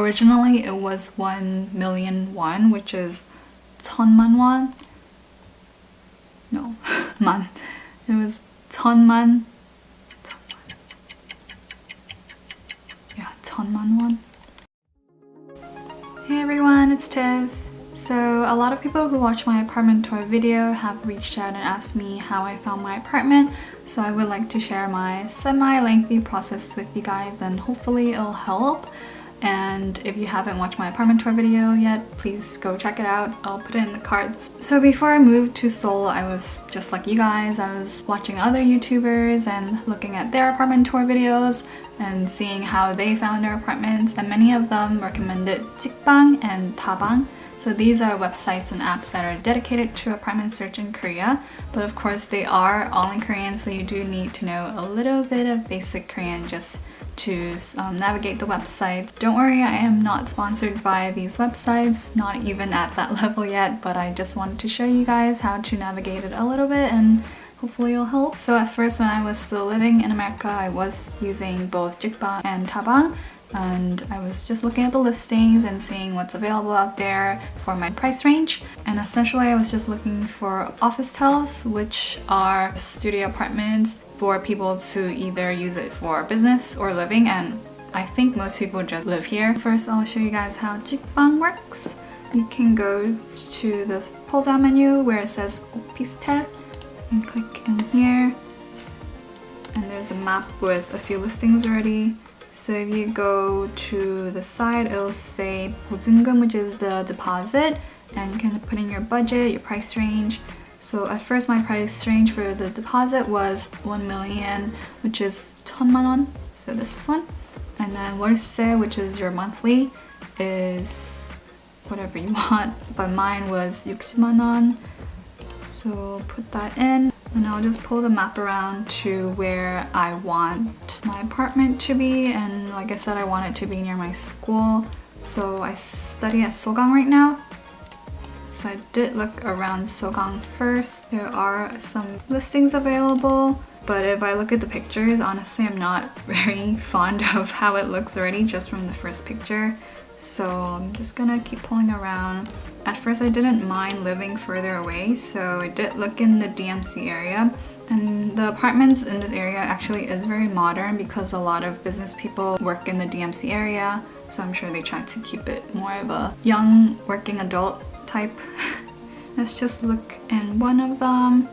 originally it was 1 million won, which is 1000만 won. No, man. It was 1000만. Yeah, 1000만 won. Hey everyone, it's Tiff. So a lot of people who watch my apartment tour video have reached out and asked me how I found my apartment, so I would like to share my semi-lengthy process with you guys and hopefully it'll help. And if you haven't watched my apartment tour video yet, please go check it out. I'll put it in the cards. So before I moved to Seoul, I was just like you guys. I was watching other YouTubers and looking at their apartment tour videos and seeing how they found their apartments, and many of them recommended Jikbang and Dabang. So these are websites and apps that are dedicated to apartment search in Korea, but of course they are all in Korean, so you do need to know a little bit of basic Korean just to navigate the website. Don't worry, I am not sponsored by these websites, not even at that level yet, but I just wanted to show you guys how to navigate it a little bit and hopefully it'll help. So at first when I was still living in America, I was using both Jikbang and Dabang, and I was just looking at the listings and seeing what's available out there for my price range. And essentially I was just looking for officetels, which are studio apartments for people to either use it for business or living, and I think most people just live here. First I'll show you guys how Jikbang works. You can go to the pull down menu where it says Opistel and click in here, and there's a map with a few listings already. So if you go to the side, it'll say 보증금, which is the deposit, and you can put in your budget, your price range. So at first my price range for the deposit was 1 million, which is 1000만 won, so this one. And then 월세, which is your monthly, is whatever you want, but mine was 60만 won. So put that in, and I'll just pull the map around to where I want my apartment to be. And like I said, I want it to be near my school. So I study at Sogang right now. So I did look around Sogang first. There are some listings available, but if I look at the pictures, honestly, I'm not very fond of how it looks already just from the first picture. So I'm just gonna keep pulling around. At first I didn't mind living further away, so I did look in the DMC area. And the apartments in this area actually is very modern because a lot of business people work in the DMC area. So I'm sure they try to keep it more of a young working adult type. Let's just look in one of them.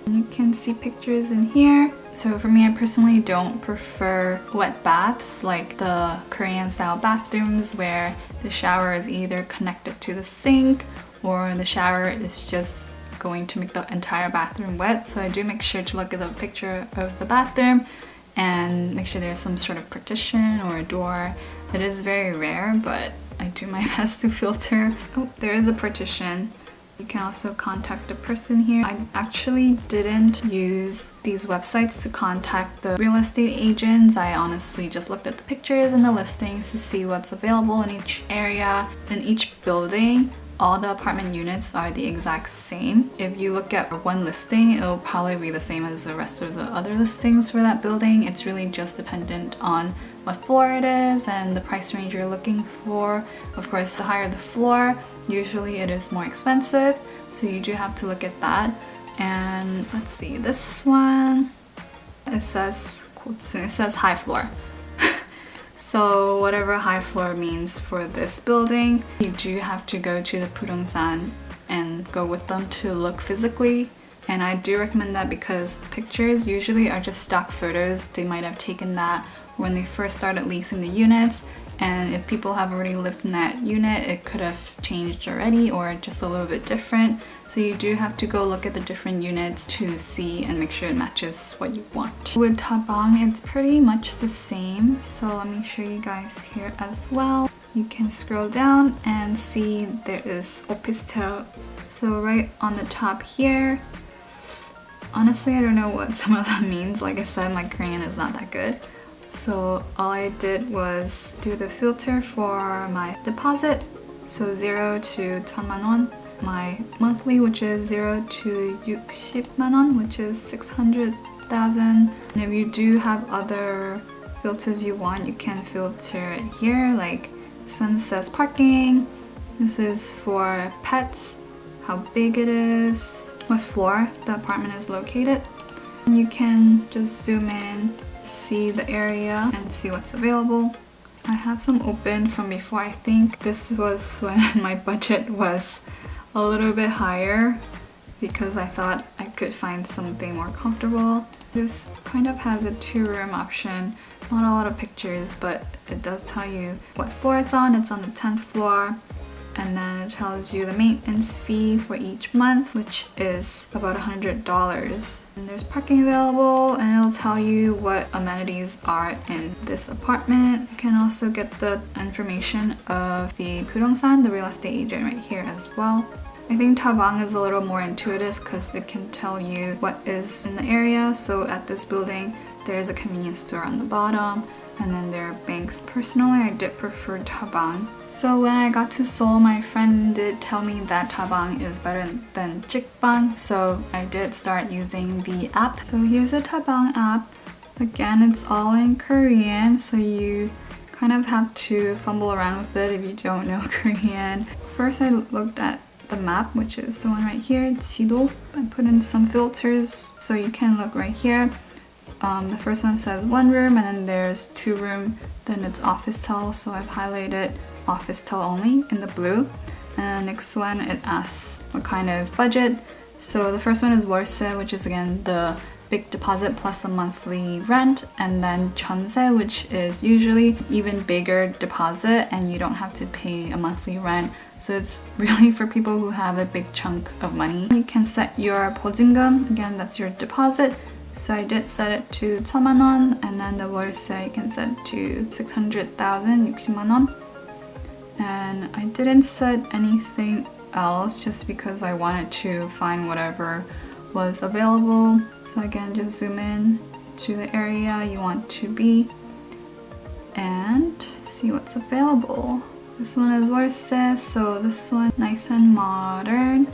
You can see pictures in here. So for me, I personally don't prefer wet baths like the Korean style bathrooms where the shower is either connected to the sink or the shower is just going to make the entire bathroom wet. So I do make sure to look at the picture of the bathroom and make sure there's some sort of partition or a door. It is very rare, but I do my best to filter. Oh, there is a partition. You can also contact a person here. I actually didn't use these websites to contact the real estate agents. I honestly just looked at the pictures and the listings to see what's available in each area. In each building, all the apartment units are the exact same. If you look at one listing, it'll probably be the same as the rest of the other listings for that building. It's really just dependent on what floor it is and the price range you're looking for. Of course, the higher the floor, usually it is more expensive, so you do have to look at that. And let's see, this one, it says high floor. So whatever high floor means for this building, you do have to go to the Pudongsan and go with them to look physically. And I do recommend that because pictures usually are just stock photos. They might have taken that when they first started leasing the units, and if people have already lived in that unit, it could have changed already or just a little bit different. So you do have to go look at the different units to see and make sure it matches what you want. With Dabang, it's pretty much the same. So let me show you guys here as well. You can scroll down and see there is Opistel. So right on the top here, honestly, I don't know what some of that means. Like I said, my Korean is not that good. So all I did was do the filter for my deposit, so 0 to 1000만 won, my monthly, which is 0 to 60만 won, which is 600,000. And if you do have other filters you want, you can filter it here, like This one says parking. This is for pets, how big it is, what floor the apartment is located. And you can just zoom in, see the area, and see what's available. I have some open from before. I think this was when my budget was a little bit higher because I thought I could find something more comfortable. This kind of has a 2-room option. Not a lot of pictures, but it does tell you what floor it's on. It's on the 10th floor. And then it tells you the maintenance fee for each month, which is about $100. And there's parking available, and it'll tell you what amenities are in this apartment. You can also get the information of the 부동산, the real estate agent, right here as well. I think Tabang is a little more intuitive because it can tell you what is in the area. So at this building, there's a convenience store on the bottom, and then there are banks. Personally, I did prefer Tabang. So when I got to Seoul, my friend did tell me that Tabang is better than Jikbang, so I did start using the app. So here's the Tabang app. Again, it's all in Korean, so you kind of have to fumble around with it if you don't know Korean. First, I looked at the map, which is the one right here, 지도. I put in some filters so you can look right here. The first one says 1 room, and then there's 2 room, then it's officetel, so I've highlighted officetel only in the blue. And the next one, it asks what kind of budget. So the first one is 월세, which is again the big deposit plus a monthly rent, and then 전세, which is usually even bigger deposit and you don't have to pay a monthly rent. So it's really for people who have a big chunk of money. You can set your 보증금, again that's your deposit. So I did set it to 1,000만 원, and then the 월세 you can set to 600,000, 60만 원. And I didn't set anything else just because I wanted to find whatever was available. So again, just zoom in to the area you want to be and see what's available. This one is 월세, so this one nice and modern,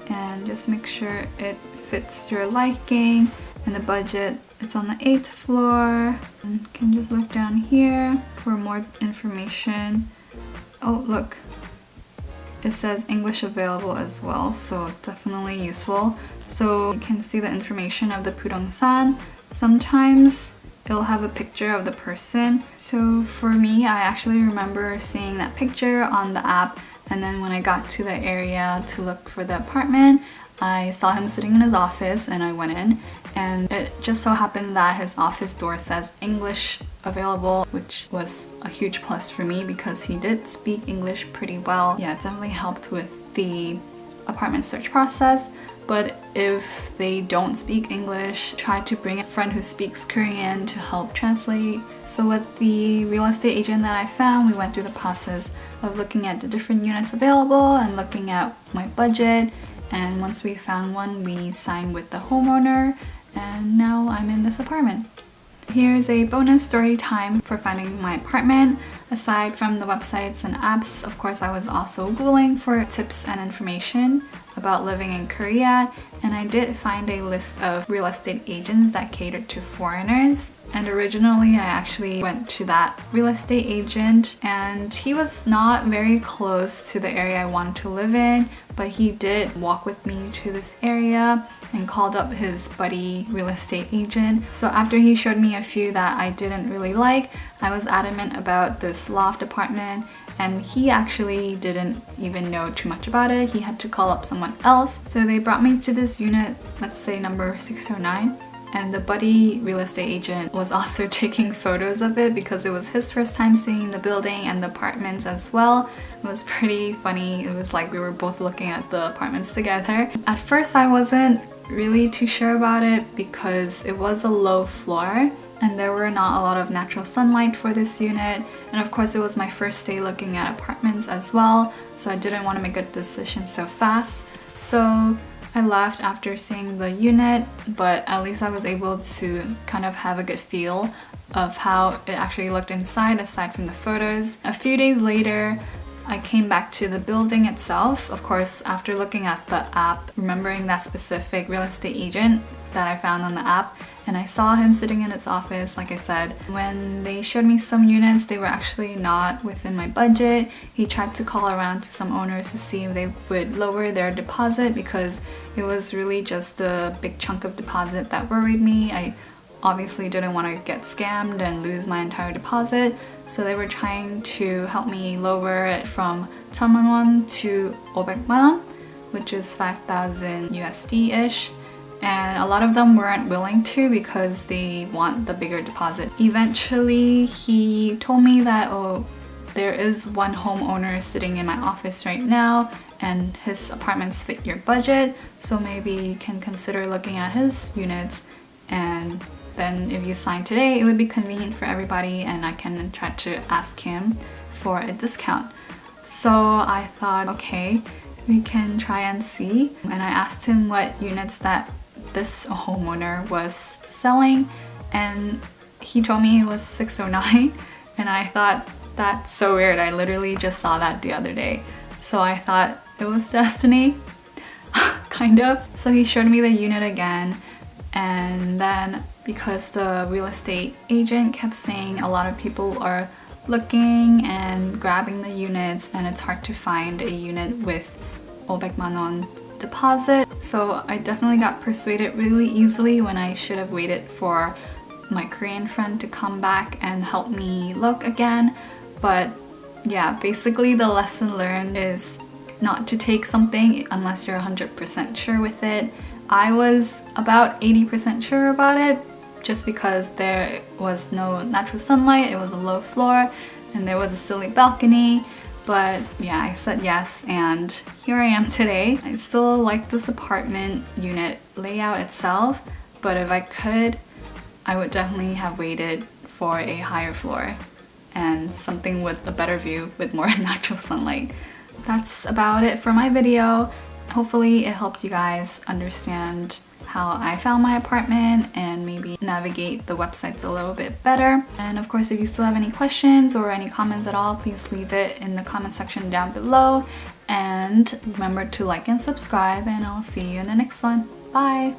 and just make sure it fits your liking and the budget. It's on the 8th floor, and you can just look down here for more information. Oh look, it says English available as well, so definitely useful. So you can see the information of the 부동산. Sometimes it'll have a picture of the person. So for me, I actually remember seeing that picture on the app, and then when I got to the area to look for the apartment, I saw him sitting in his office and I went in, and it just so happened that his office door says English available, which was a huge plus for me because he did speak English pretty well. Yeah, it definitely helped with the apartment search process. But if they don't speak English, try to bring a friend who speaks Korean to help translate. So with the real estate agent that I found, we went through the process of looking at the different units available and looking at my budget. And once we found one, we signed with the homeowner, and now I'm in this apartment. Here's a bonus story time for finding my apartment. Aside from the websites and apps, of course, I was also Googling for tips and information about living in Korea, and I did find a list of real estate agents that catered to foreigners. And originally I actually went to that real estate agent, and he was not very close to the area I wanted to live in, but he did walk with me to this area and called up his buddy real estate agent. So after he showed me a few that I didn't really like, I was adamant about this loft apartment, and he actually didn't even know too much about it. He had to call up someone else. So they brought me to this unit, let's say number 609. And the buddy real estate agent was also taking photos of it because it was his first time seeing the building and the apartments as well. It was pretty funny. It was like we were both looking at the apartments together. At first I wasn't really too sure about it because it was a low floor and there were not a lot of natural sunlight for this unit. And of course it was my first day looking at apartments as well, so I didn't want to make a decision so fast. So I left after seeing the unit, but at least I was able to kind of have a good feel of how it actually looked inside aside from the photos. A few days later, I came back to the building itself, of course after looking at the app, remembering that specific real estate agent that I found on the app, and I saw him sitting in his office. Like I said, when they showed me some units, they were actually not within my budget. He tried to call around to some owners to see if they would lower their deposit because it was really just a big chunk of deposit that worried me. I obviously didn't want to get scammed and lose my entire deposit, so they were trying to help me lower it from 1,000만 won to 500만 won, which is 5,000 USD-ish. And a lot of them weren't willing to because they want the bigger deposit. Eventually, he told me that, oh, there is one homeowner sitting in my office right now and his apartments fit your budget, so maybe you can consider looking at his units, and then if you sign today, it would be convenient for everybody and I can try to ask him for a discount. So I thought, okay, we can try and see. And I asked him what units that this homeowner was selling, and he told me it was 609, and I thought, that's so weird. I literally just saw that the other day. So I thought it was destiny, kind of. So he showed me the unit again, and then because the real estate agent kept saying a lot of people are looking and grabbing the units and it's hard to find a unit with 500만 won deposit. So I definitely got persuaded really easily when I should have waited for my Korean friend to come back and help me look again. But yeah, basically the lesson learned is not to take something unless you're 100% sure with it. I was about 80% sure about it just because there was no natural sunlight, it was a low floor, and there was a silly balcony. But yeah, I said yes, and here I am today. I still like this apartment unit layout itself, but if I could, I would definitely have waited for a higher floor and something with a better view with more natural sunlight. That's about it for my video. Hopefully it helped you guys understand how I found my apartment and maybe navigate the websites a little bit better. And of course, if you still have any questions or any comments at all, please leave it in the comment section down below. And remember to like and subscribe, and I'll see you in the next one. Bye!